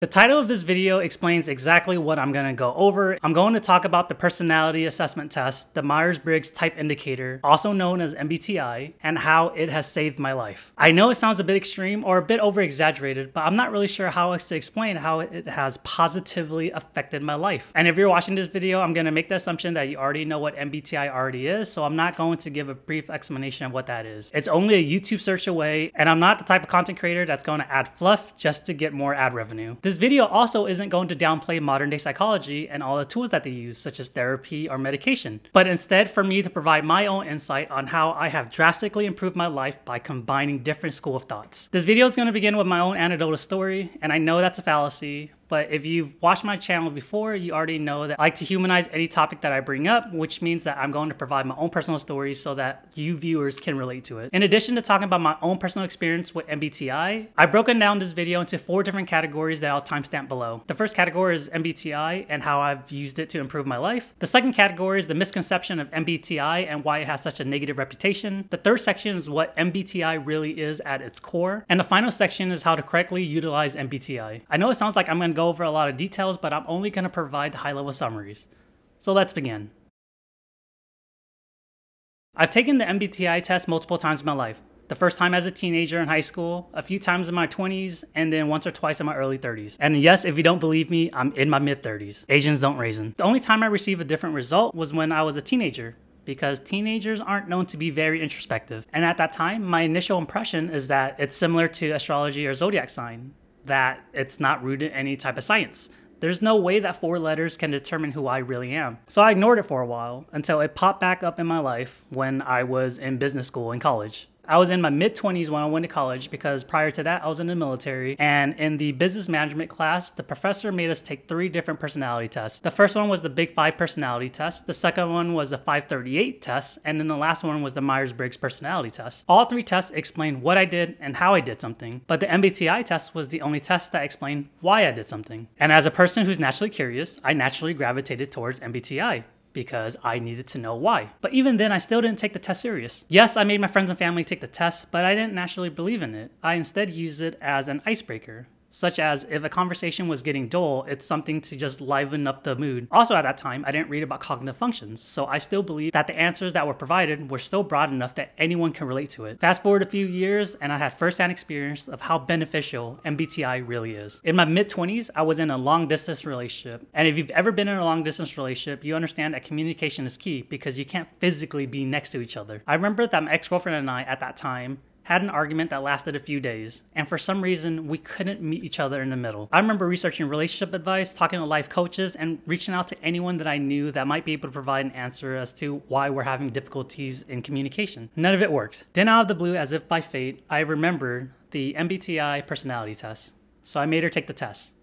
The title of this video explains exactly what I'm going to go over. I'm going to talk about the personality assessment test, the Myers-Briggs type indicator, also known as MBTI, and how it has saved my life. I know it sounds a bit extreme or a bit over-exaggerated, but I'm not really sure how else to explain how it has positively affected my life. And if you're watching this video, I'm going to make the assumption that you already know what MBTI already is, so I'm not going to give a brief explanation of what that is. It's only a YouTube search away, and I'm not the type of content creator that's going to add fluff just to get more ad revenue. This video also isn't going to downplay modern day psychology and all the tools that they use, such as therapy or medication, but instead for me to provide my own insight on how I have drastically improved my life by combining different school of thoughts. This video is going to begin with my own anecdotal story, and I know that's a fallacy, but if you've watched my channel before, you already know that I like to humanize any topic that I bring up, which means that I'm going to provide my own personal stories so that you viewers can relate to it. In addition to talking about my own personal experience with MBTI, I've broken down this video into 4 different categories that I'll timestamp below. The first category is MBTI and how I've used it to improve my life. The second category is the misconception of MBTI and why it has such a negative reputation. The third section is what MBTI really is at its core. And the final section is how to correctly utilize MBTI. I know it sounds like I'm going to go over a lot of details, but I'm only going to provide the high-level summaries. So let's begin. I've taken the MBTI test multiple times in my life. The first time as a teenager in high school, a few times in my 20s, and then once or twice in my early 30s. And yes, if you don't believe me, I'm in my mid-30s. Asians don't raisin. The only time I received a different result was when I was a teenager, because teenagers aren't known to be very introspective. And at that time, my initial impression is that it's similar to astrology or zodiac sign, that it's not rooted in any type of science. There's no way that 4 letters can determine who I really am. So I ignored it for a while until it popped back up in my life when I was in business school in college. I was in my mid-20s when I went to college because prior to that I was in the military, and in the business management class the professor made us take 3 different personality tests. The first one was the Big 5 personality test, the second one was the 538 test, and then the last one was the Myers-Briggs personality test. All 3 tests explained what I did and how I did something, but the MBTI test was the only test that explained why I did something. And as a person who's naturally curious, I naturally gravitated towards MBTI, because I needed to know why. But even then, I still didn't take the test serious. Yes, I made my friends and family take the test, but I didn't naturally believe in it. I instead used it as an icebreaker, such as if a conversation was getting dull, it's something to just liven up the mood. Also at that time, I didn't read about cognitive functions, so I still believe that the answers that were provided were still broad enough that anyone can relate to it. Fast forward a few years, and I had first-hand experience of how beneficial MBTI really is. In my mid-20s, I was in a long-distance relationship, and if you've ever been in a long-distance relationship, you understand that communication is key because you can't physically be next to each other. I remember that my ex-girlfriend and I, at that time, had an argument that lasted a few days, and for some reason, we couldn't meet each other in the middle. I remember researching relationship advice, talking to life coaches, and reaching out to anyone that I knew that might be able to provide an answer as to why we're having difficulties in communication. None of it worked. Then out of the blue, as if by fate, I remembered the MBTI personality test. So I made her take the test.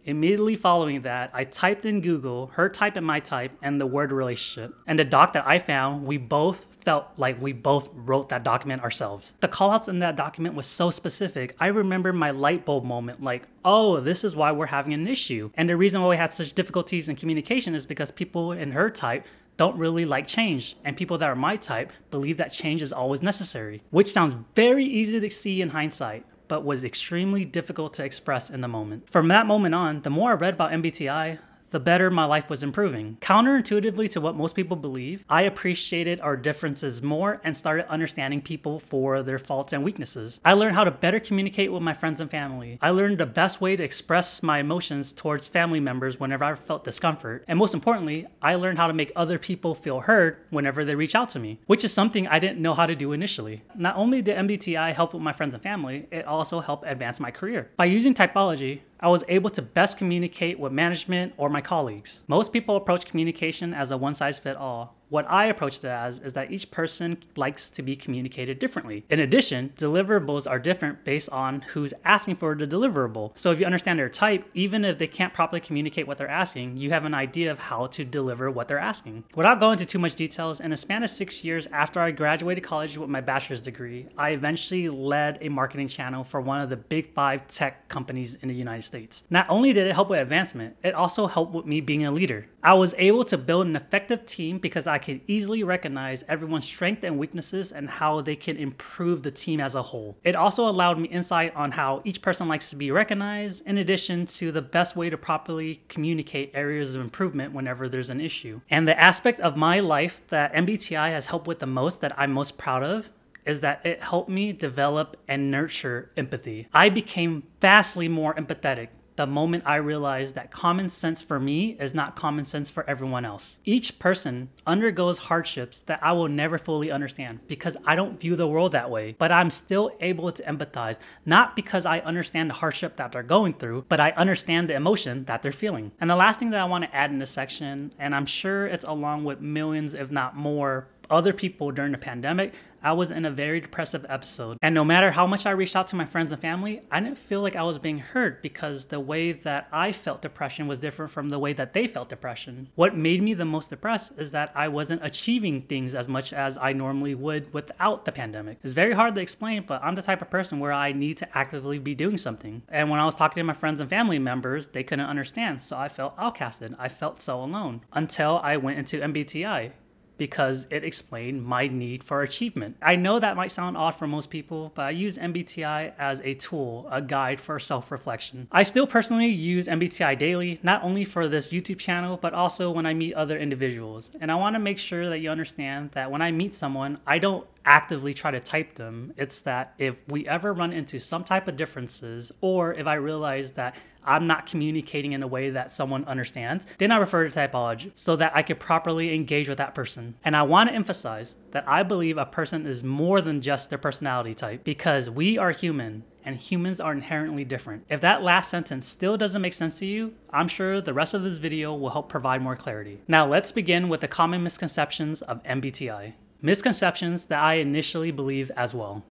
Immediately following that, I typed in Google, her type and my type, and the word relationship. And the doc that I found, we both felt like we both wrote that document ourselves. The callouts in that document was so specific. I remember my light bulb moment, like, oh, this is why we're having an issue. And the reason why we had such difficulties in communication is because people in her type don't really like change, and people that are my type believe that change is always necessary, which sounds very easy to see in hindsight, but was extremely difficult to express in the moment. From that moment on, the more I read about MBTI, the better my life was improving. Counterintuitively to what most people believe, I appreciated our differences more and started understanding people for their faults and weaknesses. I learned how to better communicate with my friends and family. I learned the best way to express my emotions towards family members whenever I felt discomfort. And most importantly, I learned how to make other people feel heard whenever they reach out to me, which is something I didn't know how to do initially. Not only did MBTI help with my friends and family, it also helped advance my career. By using typology, I was able to best communicate with management or my colleagues. Most people approach communication as a one-size-fits-all. What I approached it as is that each person likes to be communicated differently. In addition, deliverables are different based on who's asking for the deliverable. So if you understand their type, even if they can't properly communicate what they're asking, you have an idea of how to deliver what they're asking. Without going into too much details, in a span of 6 years after I graduated college with my bachelor's degree, I eventually led a marketing channel for one of the big 5 tech companies in the United States. Not only did it help with advancement, it also helped with me being a leader. I was able to build an effective team because I could easily recognize everyone's strengths and weaknesses and how they can improve the team as a whole. It also allowed me insight on how each person likes to be recognized, in addition to the best way to properly communicate areas of improvement whenever there's an issue. And the aspect of my life that MBTI has helped with the most, that I'm most proud of, is that it helped me develop and nurture empathy. I became vastly more empathetic the moment I realized that common sense for me is not common sense for everyone else. Each person undergoes hardships that I will never fully understand because I don't view the world that way, but I'm still able to empathize, not because I understand the hardship that they're going through, but I understand the emotion that they're feeling. And the last thing that I want to add in this section, and I'm sure it's along with millions, if not more, other people during the pandemic, I was in a very depressive episode. And no matter how much I reached out to my friends and family, I didn't feel like I was being heard because the way that I felt depression was different from the way that they felt depression. What made me the most depressed is that I wasn't achieving things as much as I normally would without the pandemic. It's very hard to explain, but I'm the type of person where I need to actively be doing something. And when I was talking to my friends and family members, they couldn't understand, so I felt outcasted. I felt so alone until I went into MBTI, because it explained my need for achievement. I know that might sound odd for most people, but I use MBTI as a tool, a guide for self-reflection. I still personally use MBTI daily, not only for this YouTube channel, but also when I meet other individuals. And I wanna make sure that you understand that when I meet someone, I don't actively try to type them. It's that if we ever run into some type of differences, or if I realize that I'm not communicating in a way that someone understands, then I refer to typology so that I can properly engage with that person. And I want to emphasize that I believe a person is more than just their personality type, because we are human and humans are inherently different. If that last sentence still doesn't make sense to you, I'm sure the rest of this video will help provide more clarity. Now let's begin with the common misconceptions of MBTI. Misconceptions that I initially believed as well.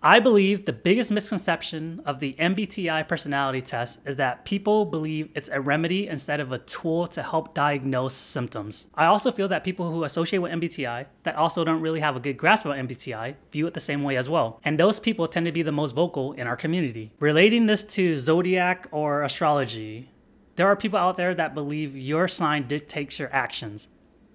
I believe the biggest misconception of the MBTI personality test is that people believe it's a remedy instead of a tool to help diagnose symptoms. I also feel that people who associate with MBTI that also don't really have a good grasp of MBTI view it the same way as well. And those people tend to be the most vocal in our community. Relating this to zodiac or astrology, there are people out there that believe your sign dictates your actions.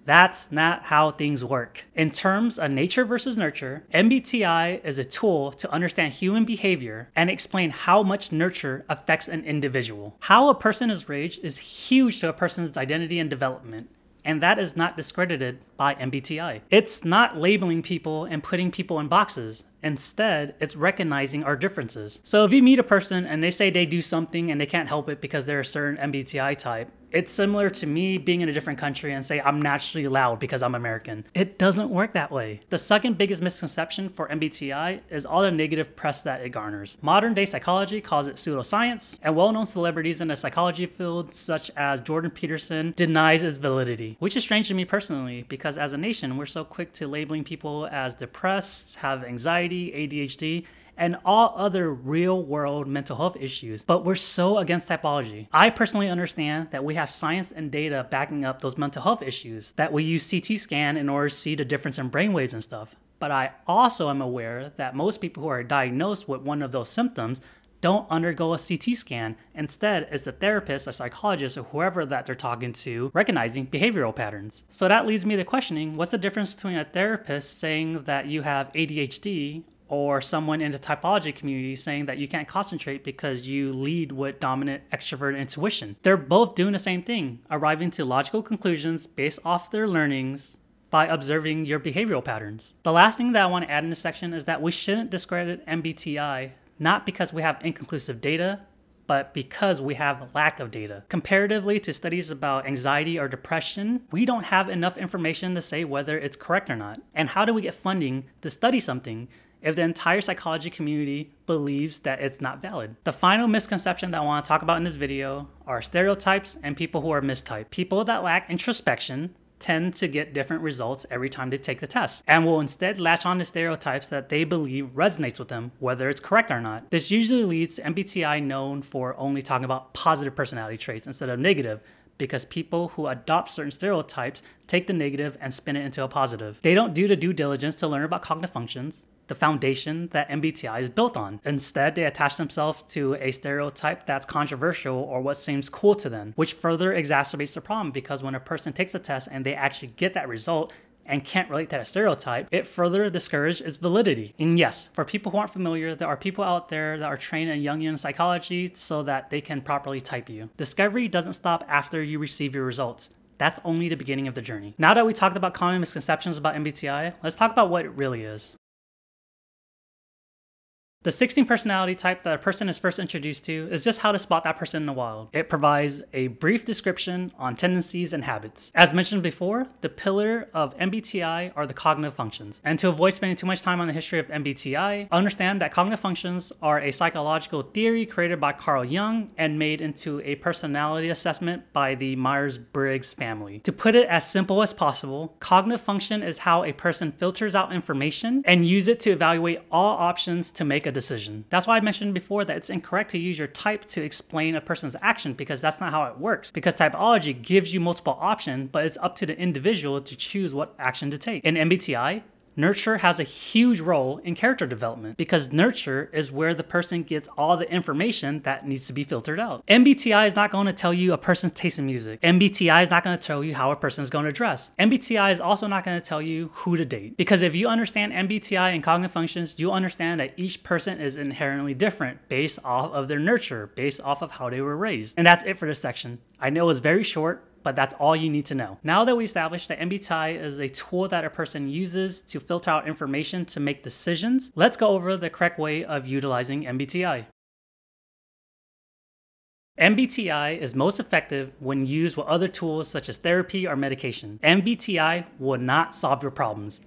That's not how things work. In terms of nature versus nurture, MBTI is a tool to understand human behavior and explain how much nurture affects an individual. How a person is raised is huge to a person's identity and development, and that is not discredited by MBTI. It's not labeling people and putting people in boxes. Instead, it's recognizing our differences. So if you meet a person and they say they do something and they can't help it because they're a certain MBTI type, it's similar to me being in a different country and say I'm naturally loud because I'm American. It doesn't work that way. The second biggest misconception for MBTI is all the negative press that it garners. Modern day psychology calls it pseudoscience, and well-known celebrities in the psychology field such as Jordan Peterson denies its validity, which is strange to me personally because as a nation, we're so quick to labeling people as depressed, have anxiety, ADHD, and all other real-world mental health issues, but we're so against typology. I personally understand that we have science and data backing up those mental health issues, that we use CT scan in order to see the difference in brainwaves and stuff. But I also am aware that most people who are diagnosed with one of those symptoms don't undergo a CT scan. Instead, it's the therapist, a psychologist, or whoever that they're talking to recognizing behavioral patterns. So that leads me to questioning, what's the difference between a therapist saying that you have ADHD or someone in the typology community saying that you can't concentrate because you lead with dominant extrovert intuition? They're both doing the same thing, arriving to logical conclusions based off their learnings by observing your behavioral patterns. The last thing that I want to add in this section is that we shouldn't discredit MBTI, not because we have inconclusive data, but because we have lack of data. Comparatively to studies about anxiety or depression, we don't have enough information to say whether it's correct or not. And how do we get funding to study something if the entire psychology community believes that it's not valid? The final misconception that I want to talk about in this video are stereotypes and people who are mistyped. People that lack introspection tend to get different results every time they take the test, and will instead latch on to stereotypes that they believe resonates with them, whether it's correct or not. This usually leads to MBTI known for only talking about positive personality traits instead of negative, because people who adopt certain stereotypes take the negative and spin it into a positive. They don't do the due diligence to learn about cognitive functions. the foundation that MBTI is built on. Instead, they attach themselves to a stereotype that's controversial or what seems cool to them, which further exacerbates the problem because when a person takes a test and they actually get that result and can't relate to that stereotype, it further discourages its validity. And yes, for people who aren't familiar, there are people out there that are trained in Jungian psychology so that they can properly type you. Discovery doesn't stop after you receive your results. That's only the beginning of the journey. Now that we talked about common misconceptions about MBTI, let's talk about what it really is. The 16 personality type that a person is first introduced to is just how to spot that person in the wild. It provides a brief description on tendencies and habits. As mentioned before, the pillar of MBTI are the cognitive functions. And to avoid spending too much time on the history of MBTI, understand that cognitive functions are a psychological theory created by Carl Jung and made into a personality assessment by the Myers-Briggs family. To put it as simple as possible, cognitive function is how a person filters out information and uses it to evaluate all options to make a decision. That's why I mentioned before that it's incorrect to use your type to explain a person's action because that's not how it works. Because typology gives you multiple options, but it's up to the individual to choose what action to take. In MBTI, nurture has a huge role in character development because nurture is where the person gets all the information that needs to be filtered out. MBTI is not going to tell you a person's taste in music. MBTI is not going to tell you how a person is going to dress. MBTI is also not going to tell you who to date. Because if you understand MBTI and cognitive functions, you understand that each person is inherently different based off of their nurture, based off of how they were raised. And that's it for this section. I know it's very short, but that's all you need to know. Now that we established that MBTI is a tool that a person uses to filter out information to make decisions, let's go over the correct way of utilizing MBTI. MBTI is most effective when used with other tools such as therapy or medication. MBTI will not solve your problems,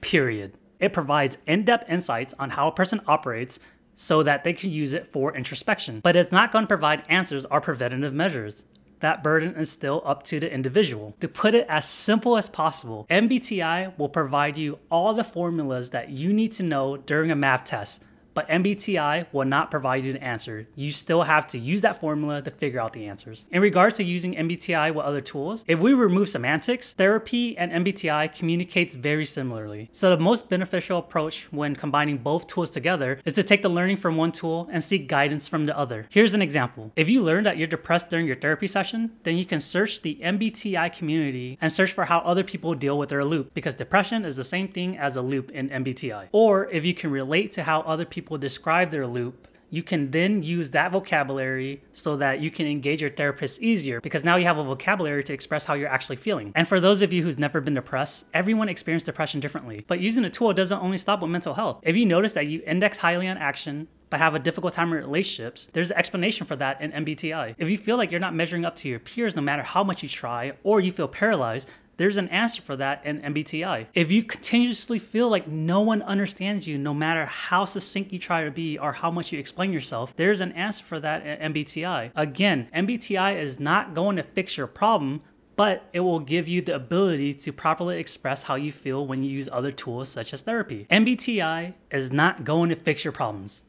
period. It provides in-depth insights on how a person operates so that they can use it for introspection, but it's not going to provide answers or preventative measures. That burden is still up to the individual. To put it as simple as possible, MBTI will provide you all the formulas that you need to know during a math test, but MBTI will not provide you the answer. You still have to use that formula to figure out the answers. In regards to using MBTI with other tools, if we remove semantics, therapy and MBTI communicates very similarly. So the most beneficial approach when combining both tools together is to take the learning from one tool and seek guidance from the other. Here's an example. If you learn that you're depressed during your therapy session, then you can search the MBTI community and search for how other people deal with their loop, because depression is the same thing as a loop in MBTI. Or if you can relate to how other people describe their loop, you can then use that vocabulary so that you can engage your therapist easier because now you have a vocabulary to express how you're actually feeling. And for those of you who's never been depressed, everyone experiences depression differently. But using a tool doesn't only stop with mental health. If you notice that you index highly on action but have a difficult time in relationships, there's an explanation for that in MBTI. If you feel like you're not measuring up to your peers no matter how much you try, or you feel paralyzed, there's an answer for that in MBTI. If you continuously feel like no one understands you, no matter how succinct you try to be or how much you explain yourself, there's an answer for that in MBTI. Again, MBTI is not going to fix your problem, but it will give you the ability to properly express how you feel when you use other tools such as therapy. MBTI is not going to fix your problems,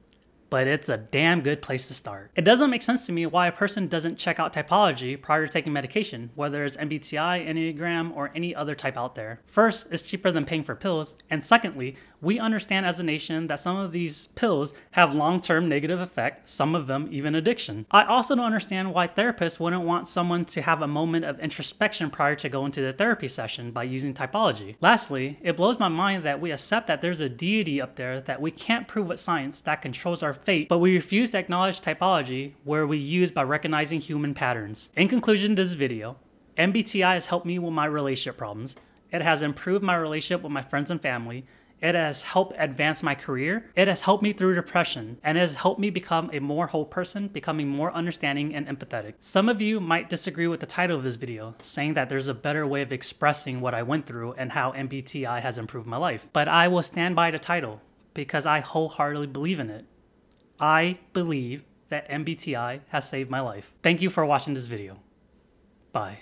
but it's a damn good place to start. It doesn't make sense to me why a person doesn't check out typology prior to taking medication, whether it's MBTI, Enneagram, or any other type out there. First, it's cheaper than paying for pills, and secondly, we understand as a nation that some of these pills have long-term negative effects, some of them even addiction. I also don't understand why therapists wouldn't want someone to have a moment of introspection prior to going to the therapy session by using typology. Lastly, it blows my mind that we accept that there's a deity up there that we can't prove with science that controls our fate, but we refuse to acknowledge typology where we use by recognizing human patterns. In conclusion to this video, MBTI has helped me with my relationship problems. It has improved my relationship with my friends and family. It has helped advance my career. It has helped me through depression, and it has helped me become a more whole person, becoming more understanding and empathetic. Some of you might disagree with the title of this video, saying that there's a better way of expressing what I went through and how MBTI has improved my life. But I will stand by the title because I wholeheartedly believe in it. I believe that MBTI has saved my life. Thank you for watching this video. Bye.